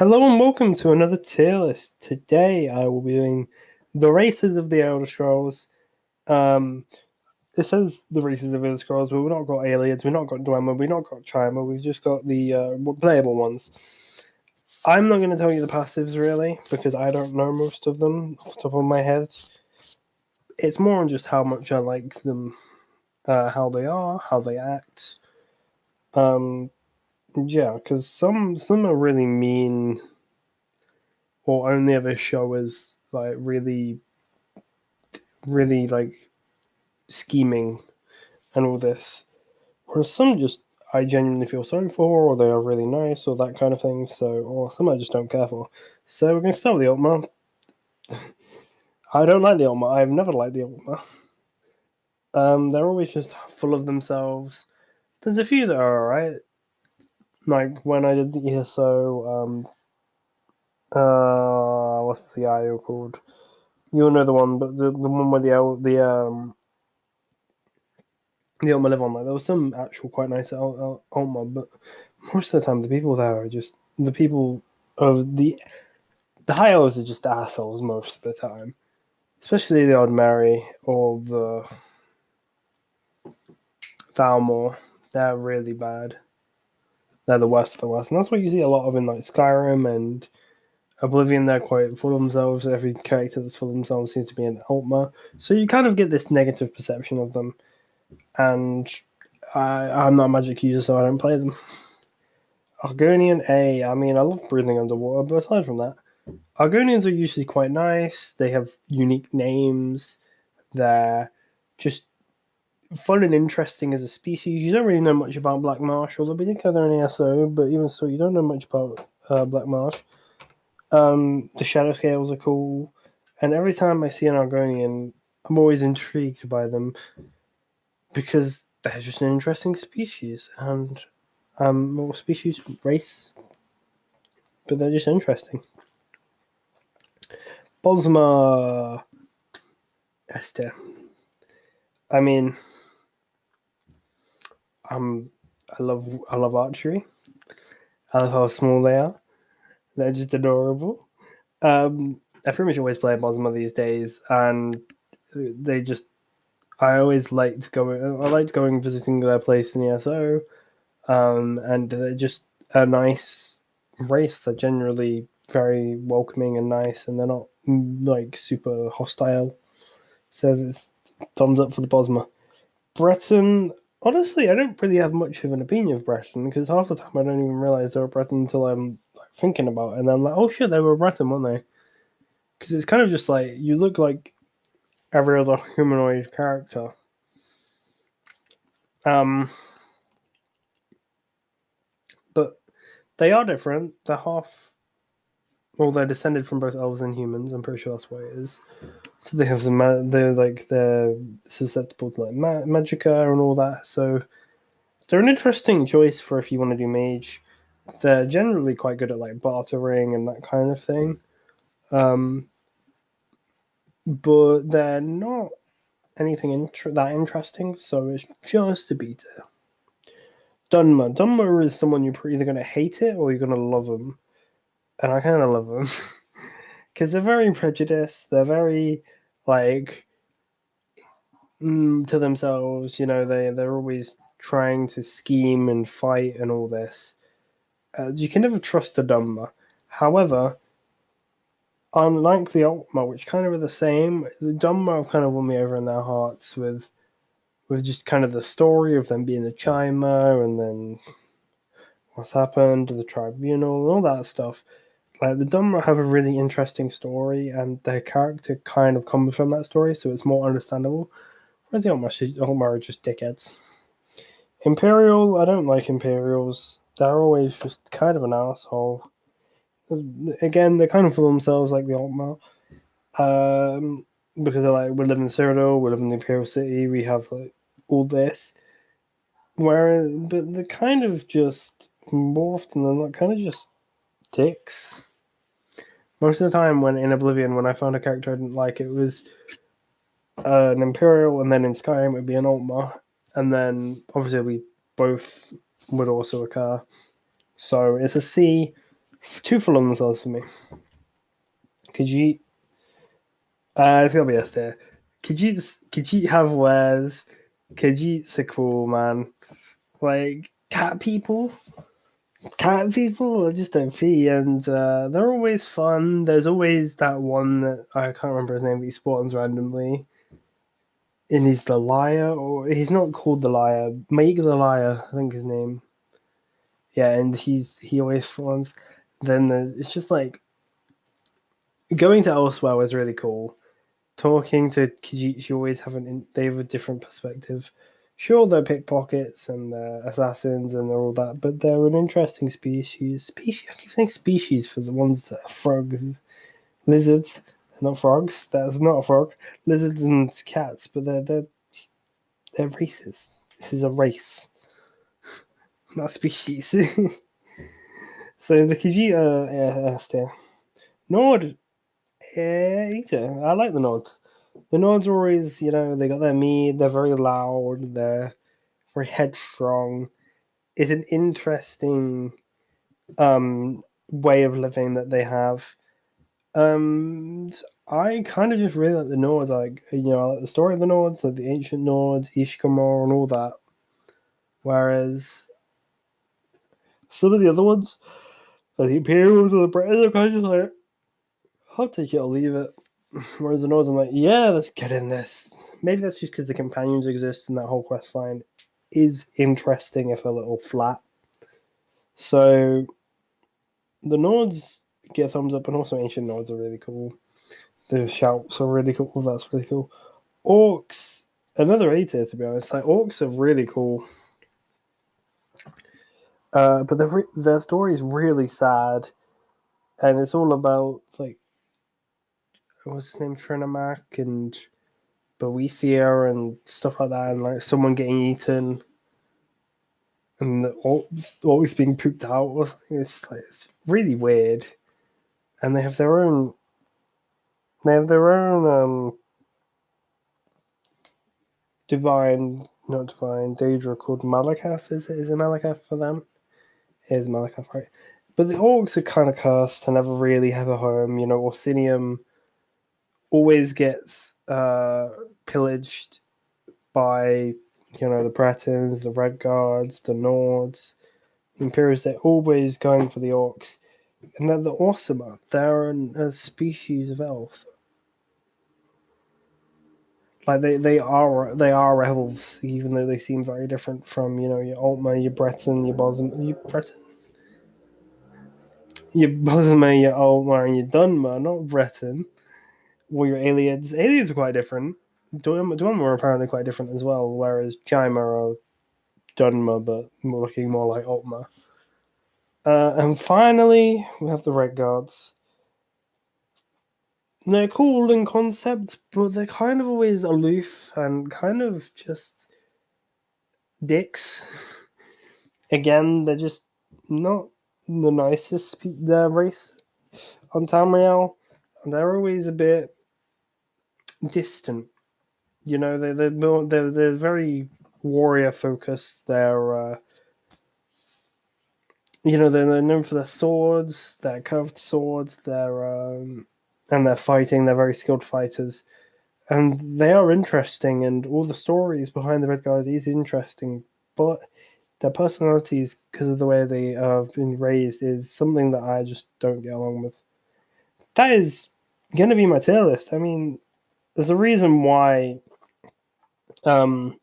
Hello and welcome to another tier list. Today I will be doing the races of the Elder Scrolls. Um, it says the races of the Elder Scrolls, but we've not got Aliens, we've not got Dwemer, we've not got Chimer, we've just got the playable ones. I'm not going to tell you the passives really, because I don't know most of them off the top of my head. It's more on just how much I like them, how they are, how they act. Yeah, because some are really mean or only ever show as like really like scheming and all this. Whereas some just I genuinely feel sorry for, or they are really nice, or that kind of thing. So, or some I just don't care for. So we're going to start with the Ultima. I don't like the Ultima. I've never liked the Ultima. They're always just full of themselves. There's a few that are alright. Like when I did the ESO, what's the IO called? You'll know the one, but the one where the Ultima live on. Like there was some actual quite nice Ultima, but most of the time the people there are just the people of the high elves are just assholes most of the time. Especially the Odd Mary or the Thalmor. They're really bad. They're the worst of the worst. And that's what you see a lot of in like Skyrim and Oblivion. They're quite full of themselves. Every character that's full of themselves seems to be an Ultima. So you kind of get this negative perception of them. And I'm not a magic user, so I don't play them. Argonian A, I mean, I love breathing underwater, but aside from that, Argonians are usually quite nice. They have unique names. They're just fun and interesting as a species. You don't really know much about Black Marsh, although we did cover an ESO, but even so, you don't know much about Black Marsh. The Shadow Scales are cool, and every time I see an Argonian, I'm always intrigued by them because they're just an interesting species, and more species, race, but they're just interesting. Bosma Esther. I mean, I love archery. I love how small they are. They're just adorable. I pretty much always play Bosma these days, and they just. I always liked going. I liked going visiting their place in ESO, and they're just a nice race. They're generally very welcoming and nice, and they're not like super hostile. So it's thumbs up for the Bosma. Breton, honestly, I don't really have much of an opinion of Breton because half the time I don't even realize they're a Breton until I'm like, thinking about it, and I'm like, oh shit, they were Breton, weren't they? Because it's kind of just like you look like every other humanoid character. Um, but they are different. They're half. Well, they're descended from both elves and humans. I'm pretty sure that's what it is. So they have some. They're susceptible to like magicka and all that. So they're an interesting choice for if you want to do mage. They're generally quite good at like bartering and that kind of thing. But they're not anything that interesting, so it's just a beta. Dunmer. Dunmer is someone you're either going to hate it or you're going to love them. And I kind of love them. Because they're very prejudiced. They're very, like, to themselves. You know, they're always trying to scheme and fight and all this. You can never trust a Dunmer. However, unlike the Ultima, which kind of are the same, the Dunmer have kind of won me over in their hearts with just kind of the story of them being a chimer and then what's happened to the tribunal and all that stuff. Like the Dunmer have a really interesting story, and their character kind of comes from that story, so it's more understandable. Whereas the Ultima are just dickheads. Imperial, I don't like Imperials. They're always just kind of an asshole. Again, they kind of feel themselves like the Ultima. Because they're like, we live in Cyrodiil, we live in the Imperial City, we have like all this. Whereas, but they're kind of just morphed and they're not kind of just dicks. Most of the time, when in Oblivion, when I found a character I didn't like, it was an Imperial, and then in Skyrim it would be an Ultima, and then obviously we both would also occur. So it's a C Two full on themselves for me. Khajiit. It's gonna be S tier. Khajiit have wares. Khajiit's a cool man. Like cat people. Cat people are just OP, and they're always fun. There's always that one that I can't remember his name, but he spawns randomly. And he's the liar, or he's not called the liar. Make the liar, I think his name. Yeah, and he always spawns. Then it's just like going to elsewhere was really cool. Talking to Khajiit, you always they have a different perspective. Sure, they're pickpockets and they're assassins and they're all that, but they're an interesting species. I keep saying species for the ones that are frogs, lizards, not frogs. That's not a frog. Lizards and cats, but they're races. This is a race, not a species. So the Khajiit are S tier. Nord, Eater. I like the Nords. The Nords are always, they got their mead, they're very loud, they're very headstrong. It's an interesting way of living that they have. I kind of just really like the Nords, I like the story of the Nords, like the ancient Nords, Ishkamor, and all that. Whereas some of the other ones, like the Imperials or the British, are kind of just like, I'll take it or leave it. Whereas the Nords, I'm like, yeah, let's get in this. Maybe that's just because the companions exist and that whole quest line is interesting, if a little flat. So the Nords get a thumbs up, and also ancient Nords are really cool. The shouts are really cool. That's really cool. Orcs, another A tier, to be honest. Like orcs are really cool, but their story is really sad, and it's all about like what's his name, Trinamak and Boethia and stuff like that, and like someone getting eaten and always being pooped out or something. It's just like it's really weird, and they have their own. They have their own not divine, Daedra called Malakath. Is it Malakath for them? It is Malakath, right? But the orcs are kind of cursed and never really have a home. Orsinium always gets pillaged by the Bretons, the Red Guards, the Nords, the Imperials. They're always going for the orcs, and they're the Orsima. They're a species of elf. Like they are elves, even though they seem very different from your Altmer, your Breton, your Bosmer, your Altmer, and your Dunmer, not Breton. Or your Aliens. Aliens are quite different. Dunmer are apparently quite different as well, whereas Chimer are Dunmer, but looking more like Altmer. And finally, we have the Red Guards. They're cool in concept, but they're kind of always aloof and kind of just dicks. Again, they're just not the nicest race on Tamriel. They're always a bit distant. They're very warrior focused. They're known for their swords, their curved swords, and their fighting. They're very skilled fighters, and they are interesting. And all the stories behind the Red Guard is interesting, but their personalities, because of the way they have been raised, is something that I just don't get along with. That is going to be my tier list. I mean, there's a reason why, games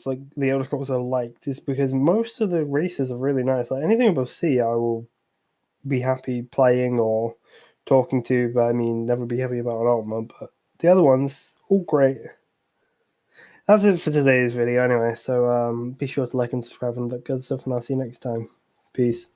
like the Elder Scrolls are liked, is because most of the races are really nice. Like anything above C, I will be happy playing or talking to, but I mean, never be happy about an Ultima. But the other ones, all great. That's it for today's video anyway, so be sure to like and subscribe and that good stuff, and I'll see you next time. Peace.